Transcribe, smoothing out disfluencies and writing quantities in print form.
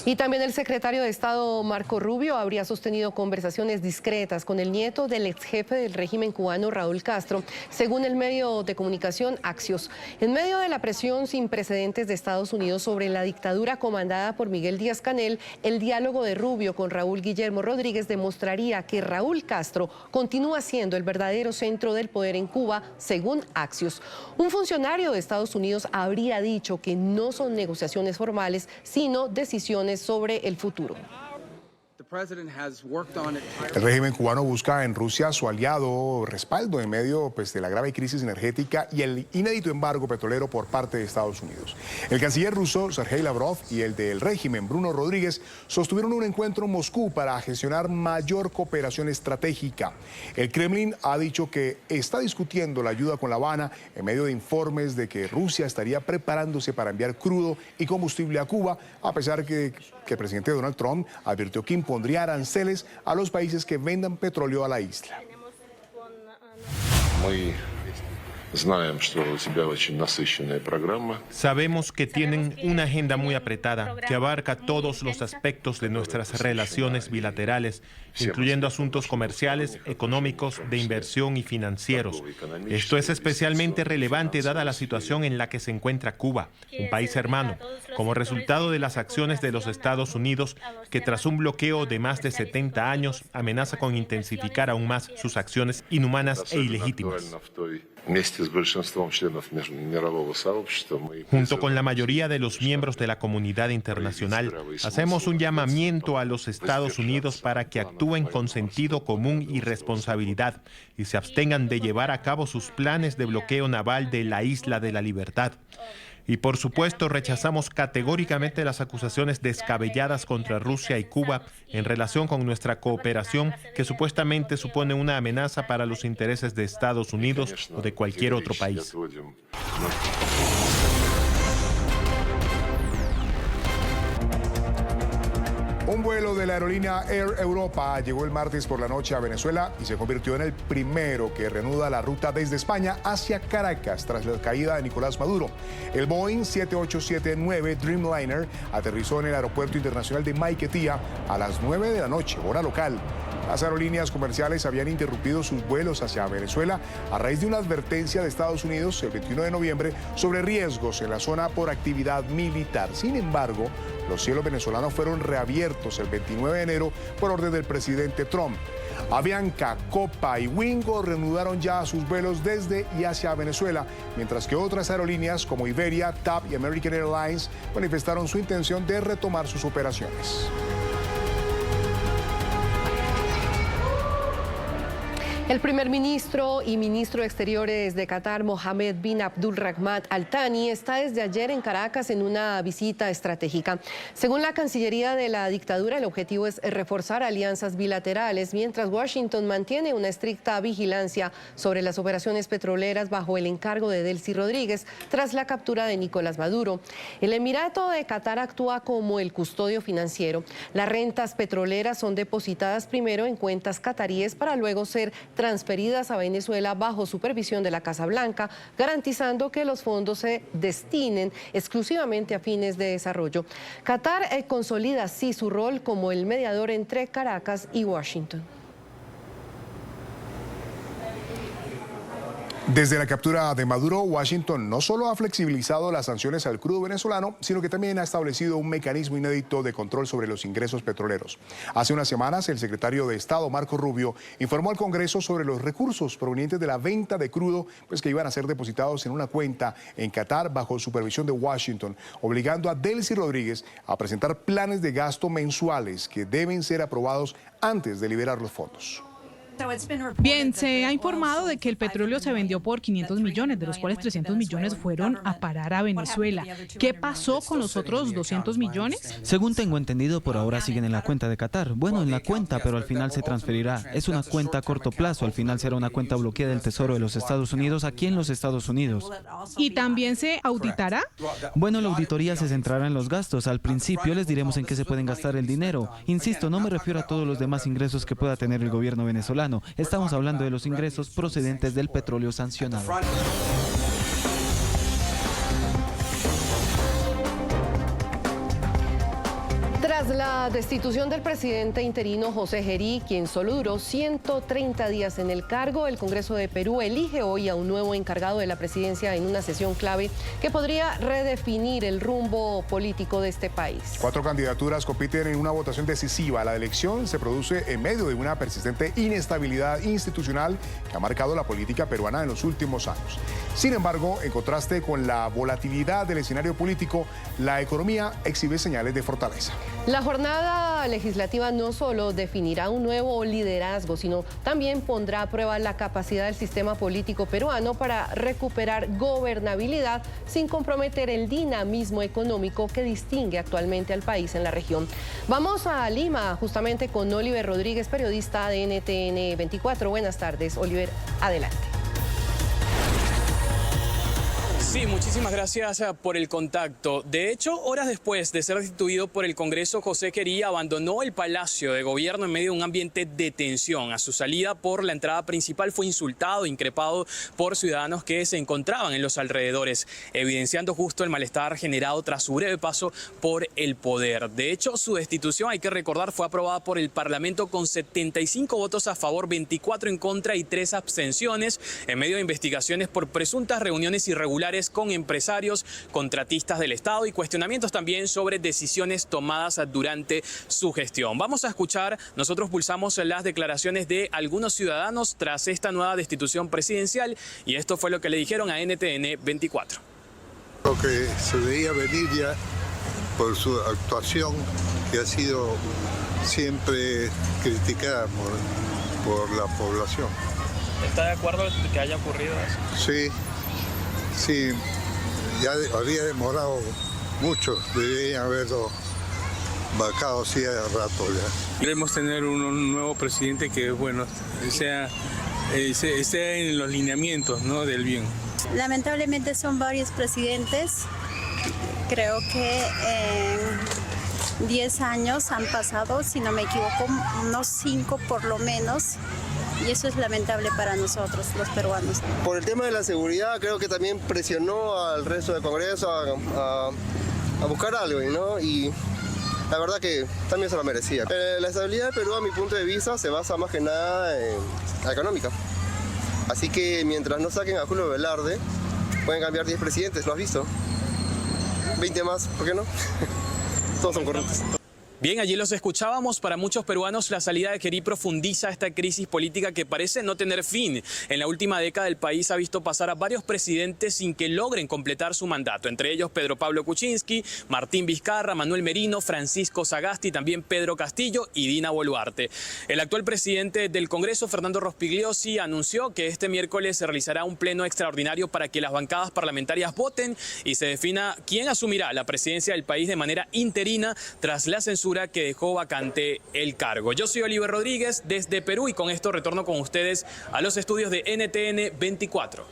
Y también el secretario de Estado Marco Rubio habría sostenido conversaciones discretas con el nieto del ex jefe del régimen cubano Raúl Castro, según el medio de comunicación Axios. En medio de la presión sin precedentes de Estados Unidos sobre la dictadura comandada por Miguel Díaz-Canel, el diálogo de Rubio con Raúl Guillermo Rodríguez demostraría que Raúl Castro continúa siendo el verdadero centro del poder en Cuba, según Axios. Un funcionario de Estados Unidos habría dicho que no son negociaciones formales, sino decisiones sobre el futuro. El régimen cubano busca en Rusia su aliado respaldo en medio de la grave crisis energética y el inédito embargo petrolero por parte de Estados Unidos. El canciller ruso Sergei Lavrov y el del régimen Bruno Rodríguez sostuvieron un encuentro en Moscú para gestionar mayor cooperación estratégica. El Kremlin ha dicho que está discutiendo la ayuda con La Habana en medio de informes de que Rusia estaría preparándose para enviar crudo y combustible a Cuba, a pesar que el presidente Donald Trump advirtió que impondría aranceles a los países que vendan petróleo a la isla. Sabemos que tienen una agenda muy apretada que abarca todos los aspectos de nuestras relaciones bilaterales, incluyendo asuntos comerciales, económicos, de inversión y financieros. Esto es especialmente relevante dada la situación en la que se encuentra Cuba, un país hermano, como resultado de las acciones de los Estados Unidos, que tras un bloqueo de más de 70 años amenaza con intensificar aún más sus acciones inhumanas e ilegítimas. Junto con la mayoría de los miembros de la comunidad internacional, hacemos un llamamiento a los Estados Unidos para que actúen con sentido común y responsabilidad y se abstengan de llevar a cabo sus planes de bloqueo naval de la Isla de la Libertad. Y por supuesto rechazamos categóricamente las acusaciones descabelladas contra Rusia y Cuba en relación con nuestra cooperación, que supuestamente supone una amenaza para los intereses de Estados Unidos o de cualquier otro país. Un vuelo de la aerolínea Air Europa llegó el martes por la noche a Venezuela y se convirtió en el primero que reanuda la ruta desde España hacia Caracas tras la caída de Nicolás Maduro. El Boeing 7879 Dreamliner aterrizó en el aeropuerto internacional de Maiquetía a las 9 de la noche, hora local. Las aerolíneas comerciales habían interrumpido sus vuelos hacia Venezuela a raíz de una advertencia de Estados Unidos el 21 de noviembre sobre riesgos en la zona por actividad militar. Sin embargo, los cielos venezolanos fueron reabiertos el 29 de enero por orden del presidente Trump. Avianca, Copa y Wingo reanudaron ya sus vuelos desde y hacia Venezuela, mientras que otras aerolíneas como Iberia, TAP y American Airlines manifestaron su intención de retomar sus operaciones. El primer ministro y ministro de Exteriores de Qatar, Mohammed bin Abdulrahman Al Thani, está desde ayer en Caracas en una visita estratégica. Según la Cancillería de la dictadura, el objetivo es reforzar alianzas bilaterales, mientras Washington mantiene una estricta vigilancia sobre las operaciones petroleras bajo el encargo de Delcy Rodríguez tras la captura de Nicolás Maduro. El Emirato de Qatar actúa como el custodio financiero. Las rentas petroleras son depositadas primero en cuentas cataríes para luego ser transferidas a Venezuela bajo supervisión de la Casa Blanca, garantizando que los fondos se destinen exclusivamente a fines de desarrollo. Qatar consolida así su rol como el mediador entre Caracas y Washington. Desde la captura de Maduro, Washington no solo ha flexibilizado las sanciones al crudo venezolano, sino que también ha establecido un mecanismo inédito de control sobre los ingresos petroleros. Hace unas semanas, el secretario de Estado, Marco Rubio, informó al Congreso sobre los recursos provenientes de la venta de crudo, que iban a ser depositados en una cuenta en Qatar bajo supervisión de Washington, obligando a Delcy Rodríguez a presentar planes de gasto mensuales que deben ser aprobados antes de liberar los fondos. Bien, se ha informado de que el petróleo se vendió por 500 millones, de los cuales 300 millones fueron a parar a Venezuela. ¿Qué pasó con los otros 200 millones? Según tengo entendido, por ahora siguen en la cuenta de Qatar. Bueno, en la cuenta, pero al final se transferirá. Es una cuenta a corto plazo, al final será una cuenta bloqueada del Tesoro de los Estados Unidos aquí en los Estados Unidos. ¿Y también se auditará? Bueno, la auditoría se centrará en los gastos. Al principio les diremos en qué se pueden gastar el dinero. Insisto, no me refiero a todos los demás ingresos que pueda tener el gobierno venezolano. Estamos hablando de los ingresos procedentes del petróleo sancionado. Tras la destitución del presidente interino José Gerí, quien solo duró 130 días en el cargo, el Congreso de Perú elige hoy a un nuevo encargado de la presidencia en una sesión clave que podría redefinir el rumbo político de este país. 4 candidaturas compiten en una votación decisiva. La elección se produce en medio de una persistente inestabilidad institucional que ha marcado la política peruana en los últimos años. Sin embargo, en contraste con la volatilidad del escenario político, la economía exhibe señales de fortaleza. La jornada legislativa no solo definirá un nuevo liderazgo, sino también pondrá a prueba la capacidad del sistema político peruano para recuperar gobernabilidad sin comprometer el dinamismo económico que distingue actualmente al país en la región. Vamos a Lima, justamente con Oliver Rodríguez, periodista de NTN 24. Buenas tardes, Oliver, adelante. Sí, muchísimas gracias por el contacto. De hecho, horas después de ser destituido por el Congreso, José Gerí abandonó el Palacio de Gobierno en medio de un ambiente de tensión. A su salida por la entrada principal fue insultado, increpado por ciudadanos que se encontraban en los alrededores, evidenciando justo el malestar generado tras su breve paso por el poder. De hecho, su destitución, hay que recordar, fue aprobada por el Parlamento con 75 votos a favor, 24 en contra y 3 abstenciones, en medio de investigaciones por presuntas reuniones irregulares con empresarios, contratistas del Estado y cuestionamientos también sobre decisiones tomadas durante su gestión. Vamos a escuchar, nosotros pulsamos las declaraciones de algunos ciudadanos tras esta nueva destitución presidencial y esto fue lo que le dijeron a NTN 24. Lo que se veía venir ya por su actuación, que ha sido siempre criticada por la población. ¿Está de acuerdo que haya ocurrido eso? Sí, ya había demorado mucho, deberían haberlo vacado así hace rato ya. Queremos tener un nuevo presidente que, bueno, sea en los lineamientos, ¿no?, del bien. Lamentablemente son varios presidentes, creo que en 10 años han pasado, si no me equivoco, unos 5 por lo menos. Y eso es lamentable para nosotros, los peruanos. Por el tema de la seguridad, creo que también presionó al resto del Congreso a buscar algo, ¿no? Y la verdad que también se lo merecía. La estabilidad de Perú, a mi punto de vista, se basa más que nada en la económica. Así que mientras no saquen a Julio Velarde, pueden cambiar 10 presidentes, ¿lo has visto? 20 más, ¿por qué no? Todos son corruptos. Bien, allí los escuchábamos. Para muchos peruanos, la salida de Gerí profundiza esta crisis política que parece no tener fin. En la última década, el país ha visto pasar a varios presidentes sin que logren completar su mandato. Entre ellos, Pedro Pablo Kuczynski, Martín Vizcarra, Manuel Merino, Francisco Sagasti, también Pedro Castillo y Dina Boluarte. El actual presidente del Congreso, Fernando Rospigliosi, anunció que este miércoles se realizará un pleno extraordinario para que las bancadas parlamentarias voten y se defina quién asumirá la presidencia del país de manera interina tras la censura que dejó vacante el cargo. Yo soy Oliver Rodríguez desde Perú y con esto retorno con ustedes a los estudios de NTN 24.